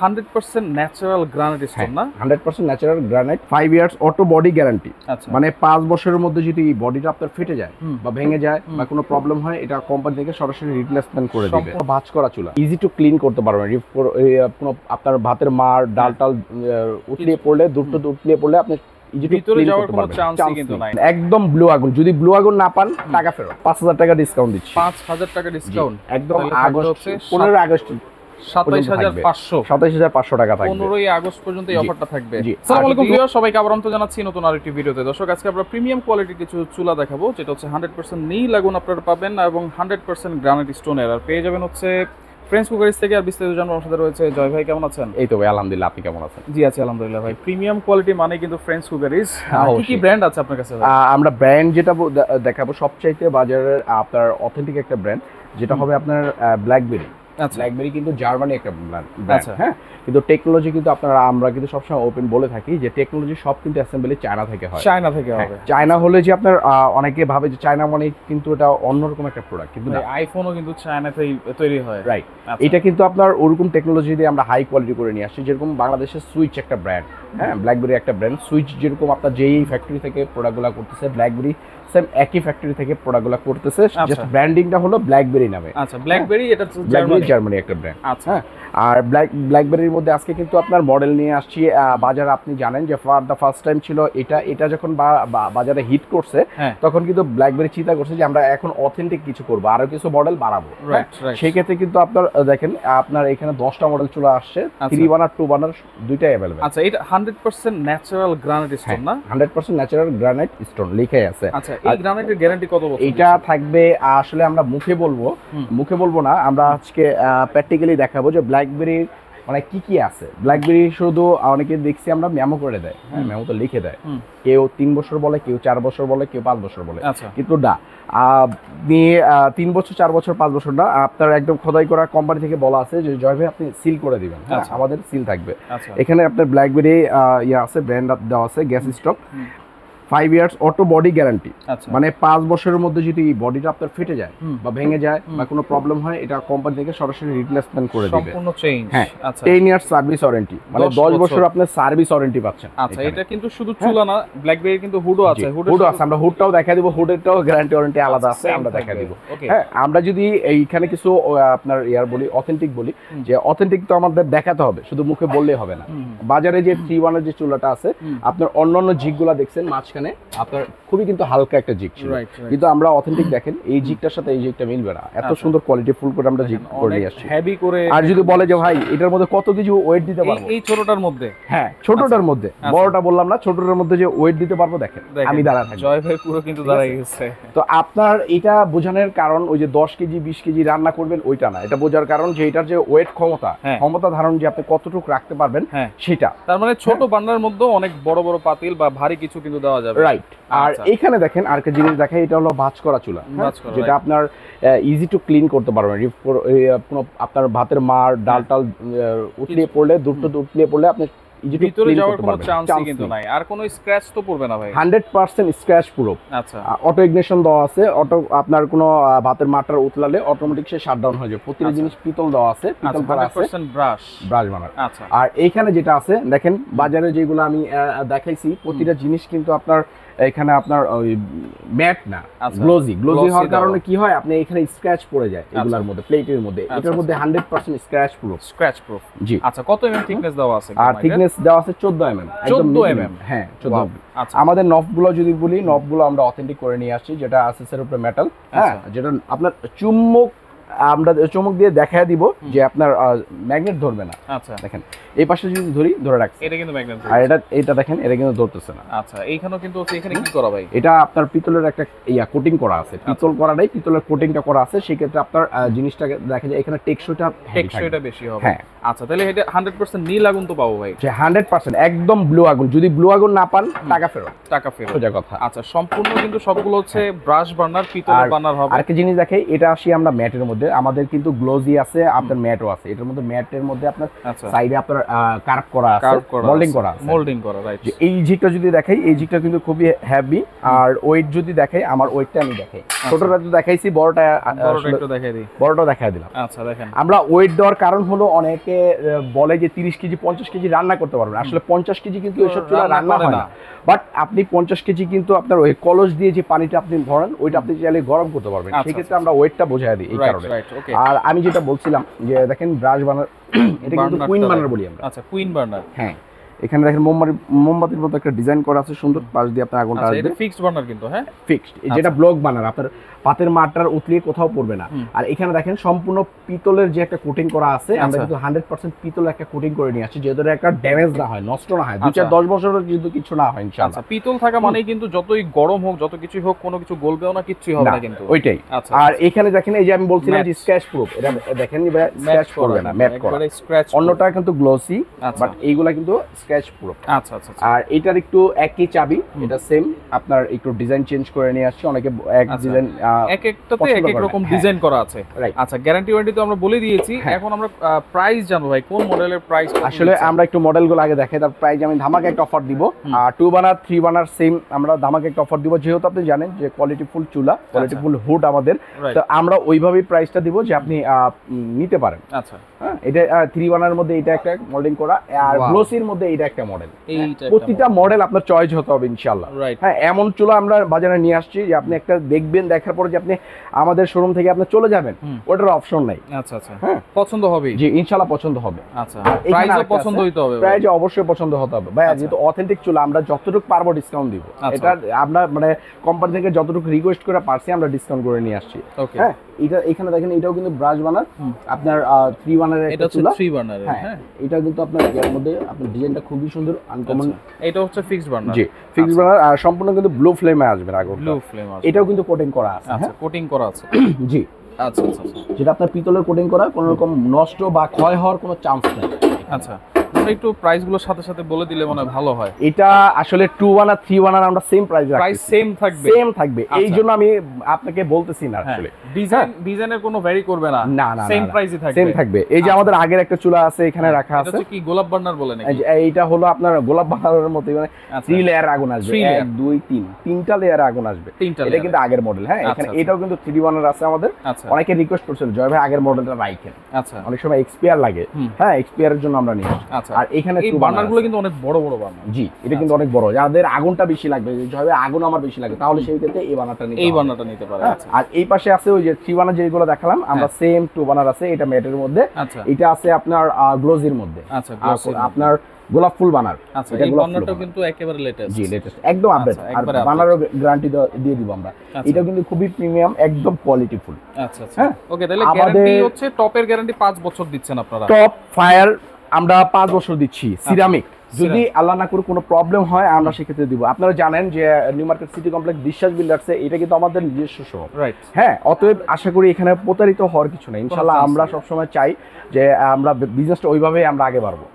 100% natural granite stone না 100% natural granite 5 years auto body guarantee. আচ্ছা মানে 5 বছরের মধ্যে যদি বডিটা আপনার ফেটে যায় বা ভেঙে যায় বা কোনো প্রবলেম হয়, এটা কোম্পানি থেকে সরাসরি রিপ্লেসমেন্ট করে দিবে। ভাঁজ করা চুলা, ইজি টু ক্লিন করতে পারবেন। কোনো আপনার ভাতের মার ডাল টাল উতলিয়ে পড়লে, দুটো উতলিয়ে পড়লে আপনি ভিতরে যাওয়ার কোনো চান্সই কিন্তু নাই। একদম ব্লু আগুন, যদি ব্লু আগুন না পান টাকা ফেরত। 5000 টাকা ডিসকাউন্ট দিচ্ছি। 5000 টাকা ডিসকাউন্ট একদম আগস্ট 15 আগস্ট 27500 টাকা থাকবে। 15ই আগস্ট পর্যন্ত এই অফারটা থাকবে। আসসালামু আলাইকুম ভিউয়ার, সবাইকে আবার আমন্ত্রণ জানাচ্ছি নতুন আরেকটি ভিডিওতে। দর্শক, আজকে আমরা প্রিমিয়াম কোয়ালিটির কিছু চুলা দেখাবো, যেটা হচ্ছে 100% নীল আগুন আপনারা পাবেন এবং 100% গ্রানাইট স্টোনের। আর পেয়ে যাবেন হচ্ছে ফ্রেন্ডস কুকারিজ থেকে। আর বিস্তারিত জানার সাথে রয়েছে জয় ভাই। কেমন আছেন? এই তো ভাই, আলহামদুলিল্লাহ। আপনি কেমন আছেন? জি আছি আলহামদুলিল্লাহ ভাই। প্রিমিয়াম কোয়ালিটি মানে কিন্তু ফ্রেন্ডস কুকারিজ। কি কি ব্র্যান্ড আছে আপনার কাছে ভাই? আমরা ব্র্যান্ড যেটা দেখাবো সবচাইতে বাজারের আপনার অথেন্টিক একটা ব্র্যান্ড, যেটা হবে আপনার ব্ল্যাকবেরি। ব্ল্যাকবেরি কিন্তু জার্মানি একটা ব্র্যান্ড, হ্যাঁ। কিন্তু টেকনোলজি কিন্তু আমরা কিন্তু সবসময় ওপেন বলে থাকি যে টেকনোলজি সব কিন্তু অ্যাসেম্বলি চায়না থেকে হয়। চায়না থেকে হবে। চায়না হলে যে আপনার অনেকে ভাবে যে চায়না মানে কিন্তু এটা অন্যরকম একটা প্রোডাক্ট, কিন্তু আইফোনও কিন্তু চায়নাতেই তৈরি হয়, রাইট। এটা কিন্তু আপনার ওরকম টেকনোলজি দিয়ে আমরা হাই কোয়ালিটি করে নিয়ে আসছি। যেরকম বাংলাদেশের সুইচ একটা ব্র্যান্ড, হ্যাঁ, ব্ল্যাকবেরি একটা ব্র্যান্ড। সুইচ যেরকম আপনার যেই ফ্যাক্টরি থেকে প্রোডাক্টগুলো করতেছে, ব্ল্যাকবেরি সেম একই ফ্যাক্টরি থেকে প্রোডাক্টগুলো করতেছে, জাস্ট ব্র্যান্ডিংটা হলো ব্ল্যাকবেরি নামে। আচ্ছা, ব্ল্যাকবেরি এটা জার্মানি একটা ব্র্যান্ড। আচ্ছা, আর ব্ল্যাকবেরির মধ্যে আজকে কিন্তু আপনার মডেল নিয়ে আসছি বাজারে। আপনি জানেন যে ফার্স্ট টাইম ছিল এটা যখন বাজারে হিট করছে, তখন কিন্তু ব্ল্যাকবেরি চিন্তা করছে যে আমরা এখন অথেন্টিক কিছু করবো, আরো কিছু মডেল বাড়াবো। সেই ক্ষেত্রে কিন্তু আপনার দেখেন, আপনার এখানে 10টা মডেল চলে আসছে, 3 বার্নার 2 বার্নার দুইটাই অ্যাভেলেবল। আচ্ছা, এটা 100% ন্যাচারাল গ্রানাইট স্টোন না? 100% ন্যাচারাল গ্রানাইট স্টোন লেখাই আছে। আচ্ছা, এই গ্রানাইটের গ্যারান্টি কত বছর? এটা থাকবে, আসলে আমরা মুখে বলবো না, আমরা আজকে প্র্যাকটিক্যালি দেখাবো যে ব্ল্যাকবেরির মানে কি কি আছে। ব্ল্যাকবেরি শুধু অনেকে দেখছি আমরা মেমো করে দেয়, হ্যাঁ, মেমো তো লিখে দেয়। কেউ 3 বছর বলে, কেউ 4 বছর বলে, কেউ 5 বছর বলে। কিন্তু না, 3 বছর 4 বছর 5 বছর না, আপনার একদম খোদাই করা কোম্পানি থেকে বলা আছে যে জয় ভাই আপনি সিল করে দিবেন, আমাদের সিল থাকবে। এখানে আপনার ব্ল্যাকবেরি আছে, ব্র্যান্ড দেওয়া আছে, gas stock, 5 years auto body guarantee. মানে 5 বছরের মধ্যে যদি বডিটা আপনার ফেটে যায় বা ভেঙে যায় বা কোনো প্রবলেম হয়, এটা কোম্পানি থেকে সরাসরি রিপ্লেসমেন্ট করে দিবে, সম্পূর্ণ চেঞ্জ। হ্যাঁ, 10 ইয়ার্স সার্ভিস ওয়ারেন্টি, মানে 10 বছর আপনার সার্ভিস ওয়ারেন্টি পাচ্ছেন। আচ্ছা, এটা কিন্তু শুধু চুলা না, ব্ল্যাকবেরি কিন্তু হুডও আছে। হুডও আছে, আমরা হুডটাও দেখাই দিব, হুডেরটাও গ্যারান্টি ওয়ারেন্টি আলাদা আছে, আমরা দেখাই দিব। হ্যাঁ, আমরা যদি এইখানে কিছু আপনার বলি, অথেন্টিক বলি, যে অথেন্টিক তো আমাদের দেখাতে হবে, শুধু মুখে বললেই হবে না। বাজারে যে 3-1 এর যে চুলাটা আছে, আপনার অন্যান্য জিগগুলা দেখছেন মাঝখানে আপনার খুবই কিন্তু হালকা একটা জিগ ছিল, কিন্তু আমরা অথেন্টিক দেখেন এই জিগটার সাথে এই জিগটা মিলবে না। এত সুন্দর কোয়ালিটি ফুল করে আমরা জিগ করে নিয়ে আসছি, হেভি করে। আর যদি বলে যে ভাই এটার মধ্যে কত কিছু ওয়েট দিতে পারবো এই ছোটটার মধ্যে, হ্যাঁ ছোটটার মধ্যে, বড়টা বললাম না, ছোটটার মধ্যে যে ওয়েট দিতে পারবো, দেখেন আমি দাঁড়ায় থাকি। জয় ভাই পুরো কিন্তু দাঁড়ায় গেছে। তো আপনার এটা বোঝানোর কারণ ওই যে 10 কেজি 20 কেজি রান্না করবেন ওইটা না, এটা বোঝার কারণ যে এটার যে ওয়েট ক্ষমতা ধারণ, যে আপনি কতটুকু রাখতে পারবেন সেটা। তার মানে ছোট বান্নার মধ্যে অনেক বড় বড় পাতিল বা ভারী কিছু কিন্তু দেওয়া যাবে, রাইট। আর এখানে দেখেন আরেকটা জিনিস দেখাই, এটা হলো ভাঁজ করা চুলা, যেটা আপনার ইজি টু ক্লিন করতে পারবেন। কোনো আপনার ভাতের মার ডাল টাল উতলিয়ে পড়লে, দুটো উতলিয়ে পড়লে আপনি ভিতরে যাওয়ার কোনো চান্সই কিন্তু নাই, আর কোনো স্ক্র্যাচ তো পড়বে না ভাই। 100% স্ক্র্যাচ প্রুফ। আচ্ছা, অটো ইগনিশন দেওয়া আছে, অটো আপনার কোনো ভাতের মাটার উতলালে অটোমেটিক সে শাটডাউন হয়ে যাবে। প্রতিটা জিনিস পিতল দেওয়া আছে, পিতল করা আছে, 100% ব্রাশ বানার। আচ্ছা, আর এইখানে যেটা আছে দেখেন, বাজারে যেগুলো আমি দেখাইছি প্রতিটা জিনিস কিন্তু আপনার এখানে আপনার ওই ম্যাট না, গ্লোজি হওয়ার কারণে কি হয়, আপনি এখানে স্ক্র্যাচ পড়ে যায় এগুলোর মধ্যে, প্লেটের মধ্যে। এটার মধ্যে 100% স্ক্র্যাচ প্রুফ। জি। আচ্ছা, কত এমএম থিকনেস দেওয়া আছে? আর থিকনেস দেওয়া আছে 14 mm। 14 mm, হ্যাঁ 14 mm। আমাদের নবগুলো যদি বলি, নবগুলো আমরা অথেন্টিক করে নিয়ে আসছি, যেটা আসেসের উপরে মেটাল, হ্যাঁ, যেটা আপনার আমরা চুম্বক দিয়ে দেখায় দিব যে আপনার ম্যাগনেট ধরবে না। আচ্ছা, দেখেন এই পাশে যদি ধরে রাখছি, এটা কিন্তু ম্যাগনেট, আর এটা দেখেন, এটা কিন্তু ধরতেছে না। আচ্ছা, এইখানেও কিন্তু এখানে কি করা ভাই? এটা আপনার পিতলের একটা কোটিং করা আছে, পিতল করা নাই, পিতলের কোটিংটা করা আছে। সেই ক্ষেত্রে আপনার জিনিসটা দেখা যায় এখানে টেকসইটা বেশি হবে। হ্যাঁ, আচ্ছা, তাহলে এটা 100% নীল আগুন তো পাবো ভাই? যে 100% একদম ব্লু আগুন, যদি ব্লু আগুন না পান টাকা ফেরত সোজা কথা। আচ্ছা, সম্পূর্ণ কিন্তু সবগুলো হচ্ছে ব্রাশ বার্নার, পিতলের বার্নার হবে। আরেকটা জিনিস দেখাই, এটা আসি আমরা ম্যাটের মধ্যে, আমাদের কিন্তু গ্লোজি আছে, আপনার ম্যাটও আছে। এটার মধ্যে ম্যাটের মধ্যে আপনার সাইডে আপনার কার্ভ করা আছে, মোল্ডিং করা, রাইট। এই জিগটা যদি দেখাই, এই জিগটা কিন্তু খুবই হেভি। আর ওয়েট যদি দেখাই, আমার ওয়েটটা আমি দেখাই, ছোটটা তো দেখাইছি, বড়টা একটু দেখাই দিই, বড়টা দেখাই দিলাম। আচ্ছা, দেখেন, আমরা ওয়েট দেওয়ার কারণ হলো অনেকে অনেকে বলে যে 30 কেজি 50 কেজি রান্না করতে পারবেন, আসলে 50 কেজি কিন্তু এসব চুলা রান্না হয় না। বাট আপনি 50 কেজি কিন্তু আপনার ওই কলস দিয়ে যে পানিটা আপনি ভরেন ওইটা আপনি চাইলে গরম করতে পারবেন, সেক্ষেত্রে আমরা ওয়েটটা বোঝাই দিই এই কারণে। আর আমি যেটা বলছিলাম যে দেখেন ব্রাশ বার্নার, এটা কিন্তু কুইন বার্নার বলি আমরা। আচ্ছা, কুইন বার্নার। হ্যাঁ, এখানে দেখেন মোমবাতির মতো একটা ডিজাইন করা আছে সুন্দর, পাশ দিয়ে আপনার আগুনটা আসবে। এটা ফিক্সড বার্নার কিন্তু, হ্যাঁ ফিক্সড, যেটা ব্লক বার্নার, আপনার পাতের মাঠটার উতলিয়ে কোথাও পড়বে না। আর এখানে দেখেন সম্পূর্ণ পিতলের যে একটা কোটিং করা আছে, আমরা কিন্তু 100% পিতলের একটা কোটিং করে নিয়ে আসছি, যেহেতু একটা ড্যামেজ না হয়, নষ্ট না হয়, 2-4-10 বছরের কিন্তু কিছু না হয় ইনশাআল্লাহ। আচ্ছা, পিতল থাকা মানেই কিন্তু যতই গরম হোক, যত কিছুই হোক, কোনো কিছু গলবেও না, কিছুই হবে না কিন্তু, ওইটাই। আর এখানে দেখেন এই যে আমি বলছিলাম যে স্ক্র্যাচ প্রুফ, এটা দেখেন স্ক্র্যাচ করবে না, ম্যাট করা, অন্যটা কিন্তু গ্লসি, বাট এইগুলা কিন্তু স্ক্র্যাচ প্রুফ। আচ্ছা আচ্ছা। আর এটার একটু একই চাবি, এটা সেম, আপনার একটু ডিজাইন চেঞ্জ করে নিয়ে আসছি, অনেকে এক ডিজাইন এক একটাতে এক এক রকম ডিজাইন করা আছে। আচ্ছা, গ্যারান্টি ওয়ারেন্টি তো আমরা বলে দিয়েছি, এখন আমরা প্রাইস জানবো ভাই, কোন মডেলের প্রাইস? আসলে আমরা একটু মডেলগুলো আগে দেখাই, তার প্রাইস আমি ধামাকা একটা অফার দিব। 2 বার্নার 3 বার্নার সেম আমরা ধামাকা একটা অফার দিব, যেহেতু আপনি জানেন যে কোয়ালিটি ফুল চুলা, কোয়ালিটি ফুল হুড আমাদের, তো আমরা ওইভাবেই প্রাইসটা দিব যে আপনি নিতে পারেন। আচ্ছা, হ্যাঁ, এটা 3 বার্নারের মধ্যে এটা একটা মডেলিং করা, আর গ্লোসির মধ্যে এটা একটা মডেল। প্রতিটা মডেল আপনার চয়েস হতে হবে ইনশাআল্লাহ। হ্যাঁ, এমন চুলা আমরা বাজারে নিয়ে আসছি যে আপনি একটা দেখবেন, দেখার পরে যে আপনি আমাদের শোরুম থেকে আপনি চলে যাবেন, ওটার অপশন নাই। আচ্ছা আচ্ছা, হ্যাঁ, পছন্দ হবে, জি ইনশাআল্লাহ পছন্দ হবে। আচ্ছা, প্রাইসও পছন্দ হইতে হবে, প্রাইস অবশ্যই পছন্দ হতে হবে ভাই, যেহেতু অথেন্টিক চুলা, আমরা যতটুকু পারবো ডিসকাউন্ট দিব। এটা আমরা মানে কোম্পানি থেকে যতটুকু রিকোয়েস্ট করে পারছি আমরা ডিসকাউন্ট করে নিয়ে আসছি। হ্যাঁ, এটা এখানে দেখেন, এটাও কিন্তু ব্রাশ বার্নার, আপনার 3 বার্নারের একটা চুলা, 3 বার্নারের। হ্যাঁ, এটা কিন্তু আপনার এর মধ্যে আপনার ডিজাইনটা খুবই সুন্দর, আনকমন। এটা হচ্ছে ফিক্সড বার্নার, জি ফিক্সড বার্নার, আর সম্পূর্ণ কিন্তু ব্লু ফ্লেমে আসবে আগুন, ব্লু ফ্লেম আসবে। এটাও কিন্তু কোটিং করা আছে। আচ্ছা, কোটিং করা আছে, জি। আচ্ছা আচ্ছা, যেটা আপনার পিতলের কোটিং করা, কোনো রকম নষ্ট বা ক্ষয় হওয়ার কোনো চান্স নেই। আচ্ছা, একটু প্রাইস গুলোর সাথে সাথে বলে দিলে মনে ভালো হয়। এটা আসলে 2 বার্নার 3 বার্নার আমরা সেম প্রাইস রাখছি, প্রাইস সেম থাকবে, সেম থাকবে, এই জন্য আমি আপনাকে বলতেছি না, আসলে ডিজাইনের কোনো ভ্যারি করবে না, না না, সেম প্রাইসই থাকবে, সেম থাকবে। এই যে আমাদের আগের একটা চুলা আছে এখানে রাখা আছে, এটা কি গোলাপ বার্নার বলে নাকি? এইটা হলো আপনার গোলাপ বার্নারের মতো, মানে 3 লেয়ার আগুন আসবে, 1 2 3 তিনটা লেয়ার আগুন আসবে, এটা কিন্তু আগের মডেল। হ্যাঁ, এখানে এটাও কিন্তু 3 বার্নার আছে আমাদের। অনেকে রিকোয়েস্ট করছিল জয় ভাই আগের মডেলটা রাখেন, আচ্ছা, অনেক সময় এক্সপায়ার লাগে, হ্যাঁ, এক্সপায়ারের জন্য আমরা নিই। আর এখানে বার্নারগুলো কিন্তু অনেক বড় বড় বার্নার, জি এটা কিন্তু অনেক বড়, যাদের আগুনটা বেশি লাগবে, জয় ভাই আগুন আমার বেশি লাগে, তাহলে সেই ক্ষেত্রে এই বার্নারটা নিতে পারে। আর এই পাশে আছে ওই যে 3 বার্নার যেগুলো দেখালাম আমরা, সেম 2 বার্নার আছে, এটা ম্যাটের মধ্যে, এটা আছে আপনার গ্লোজির মধ্যে, আচ্ছা, আপনার গোলাপ ফুল বার্নার। আচ্ছা, এই বার্নারটাও কিন্তু একেবারে লেটেস্ট, জি লেটেস্ট, একদম আপডেট, আর বার্নারও গ্যারান্টি দিয়ে দিব আমরা। এটা কিন্তু খুবই প্রিমিয়াম, একদম কোয়ালিটি ফুল। আচ্ছা আচ্ছা, ওকে, তাহলে গ্যারান্টি হচ্ছে টপের গ্যারান্টি 5 বছর দিচ্ছেন আপনারা। টপ ফায়ার আমরা 5 বছর দিচ্ছি, সিরামিক, যদি আল্লাহ না করে কোনো প্রবলেম হয় আমরা সেক্ষেত্রে দিব। আপনারা জানেন যে নিউ মার্কেট সিটি কমপ্লেক্স বিশ্বাস বিল্ডার্সে, এটা কিন্তু আমাদের নিজস্ব শপ, হ্যাঁ, অতএব আশা করি এখানে প্রতারিত হওয়ার কিছু নেই ইনশাআল্লাহ। আমরা সবসময় চাই যে আমরা বিজনেসটা ওইভাবেই আমরা আগে বাড়বো।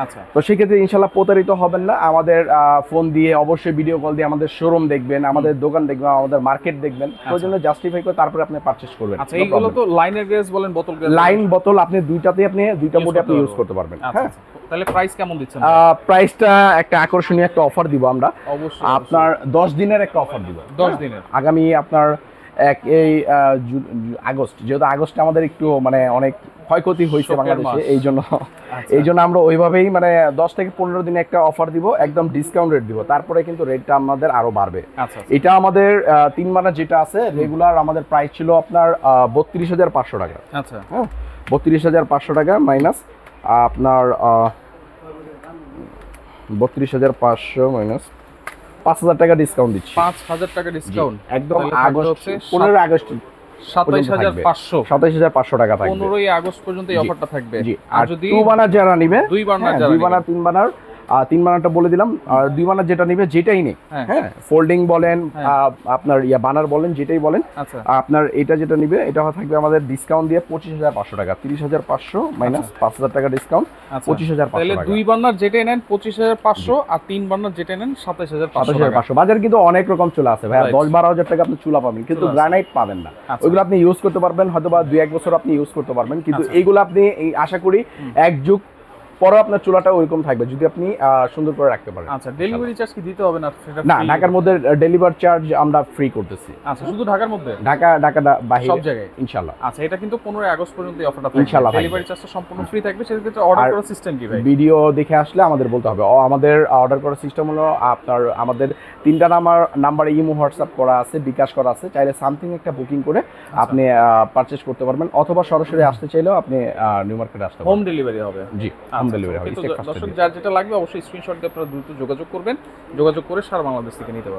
আচ্ছা, তো সেক্ষেত্রে ইনশাআল্লাহ প্রতারিত হবেন না। আমাদের ফোন দিয়ে অবশ্যই ভিডিও কল দিয়ে আমাদের শোরুম দেখবেন, আমাদের দোকান দেখবেন, আমাদের মার্কেট দেখবেন, ওই জন্য জাস্টিফাই করে তারপরে আপনি পারচেজ করবেন। আচ্ছা, এইগুলো তো লাইনের গ্যাস বলেন, বোতল গ্যাস, লাইন বোতল, আপনি দুইটাতে আপনি দুইটা মোডে আপনি ইউজ করতে পারবেন। হ্যাঁ, তাহলে প্রাইস কেমন দিচ্ছেন? প্রাইসটা একটা আকর্ষণীয় একটা অফার দিব আমরা, অবশ্যই আপনার 10 দিনের একটা অফার দিব। 10 দিনের, আগামী আপনার এই আগস্ট, যেহেতু আগস্টে আমাদের একটু মানে অনেক ক্ষয়ক্ষতি হয়েছে বাংলাদেশে, এই জন্য আমরা ওইভাবেই মানে 10 থেকে 15 দিনে একটা অফার দিব, একদম ডিসকাউন্ট রেট দিব, তারপরে কিন্তু রেটটা আমাদের আরো বাড়বে। এটা আমাদের 3 বার্নার যেটা আছে রেগুলার আমাদের প্রাইস ছিল আপনার 32,500 টাকা। আচ্ছা, হ্যাঁ, 32,500 টাকা মাইনাস আপনার 32,500 মাইনাস 5,000 টাকা ডিসকাউন্ট দিচ্ছি। 5,000 টাকা ডিসকাউন্ট একদম আগস্ট 15 আগস্ট 27,500 টাকা থাকবে। 15 আগস্ট পর্যন্ত এই অফারটা থাকবে। আর যদি 2 বার্নার যারা নিবে, 2 বার্নার, 2 বার্নার 3 বার্নার, 3 বার্নারটা বলে দিলাম, আর 2 বার্নার যেটা নিবে যেটাই নেই, হ্যাঁ, ফোল্ডিং বলেন আপনার বার্নার বলেন যেটাই বলেন, আপনার এটা যেটা নিবে এটা থাকবে আমাদের ডিসকাউন্ট দিয়ে 25,500 টাকা, 30,500 মাইনাস 5,000 টাকা ডিসকাউন্ট, 25,500 তাহলে 2 বার্নার যেটাই নেন 25,500, আর 3 বার্নার যেটা নেন 27,500। বাজার কিন্তু অনেক রকম চুলা আছে ভাই, 10-12,000 টাকা আপনি চুলা পাবেন, কিন্তু গ্রানাইট পাবেন না। ওইগুলো আপনি ইউজ করতে পারবেন হয়তো বা 2-1 বছর আপনি ইউজ করতে পারবেন, কিন্তু এইগুলো আপনি আশা করি 1 যুগ পরে আপনার চুলাটা ওইরকম থাকবে যদি আপনি সুন্দর করে রাখতে পারেন। আচ্ছা, ডেলিভারি চার্জ কি দিতে হবে না সেটা? না, ঢাকার মধ্যে ডেলিভারি চার্জ আমরা ফ্রি করতেছি। আচ্ছা, শুধু ঢাকার মধ্যে? ঢাকা বাইরে সব জায়গায় ইনশাআল্লাহ। আচ্ছা, এটা কিন্তু 15 আগস্ট পর্যন্ত এই অফারটা থাকবে। ইনশাআল্লাহ ডেলিভারি চার্জটা সম্পূর্ণ ফ্রি থাকবে। সেক্ষেত্রে অর্ডার করার সিস্টেম কি ভাই? ভিডিও দেখে আসলে আমাদের বলতে হবে। আমাদের অর্ডার করার সিস্টেম হলো আপনার আমাদের 3টা নাম্বারে ইমো হোয়াটসঅ্যাপ করা আছে, বিকাশ করা আছে। চাইলে সামথিং একটা বুকিং করে আপনি পারচেজ করতে পারবেন, অথবা সরাসরি আসতে চাইলেও আপনি নিউ মার্কেটে আসতে পারবেন। হোম ডেলিভারি হবে? জি, হোম ডেলিভারি হবে। দর্শক যার যেটা লাগবে অবশ্যই স্ক্রিনশট দিয়ে আপনারা দ্রুত যোগাযোগ করবেন। যোগাযোগ করে সারা বাংলাদেশ থেকে নিতে পারবেন।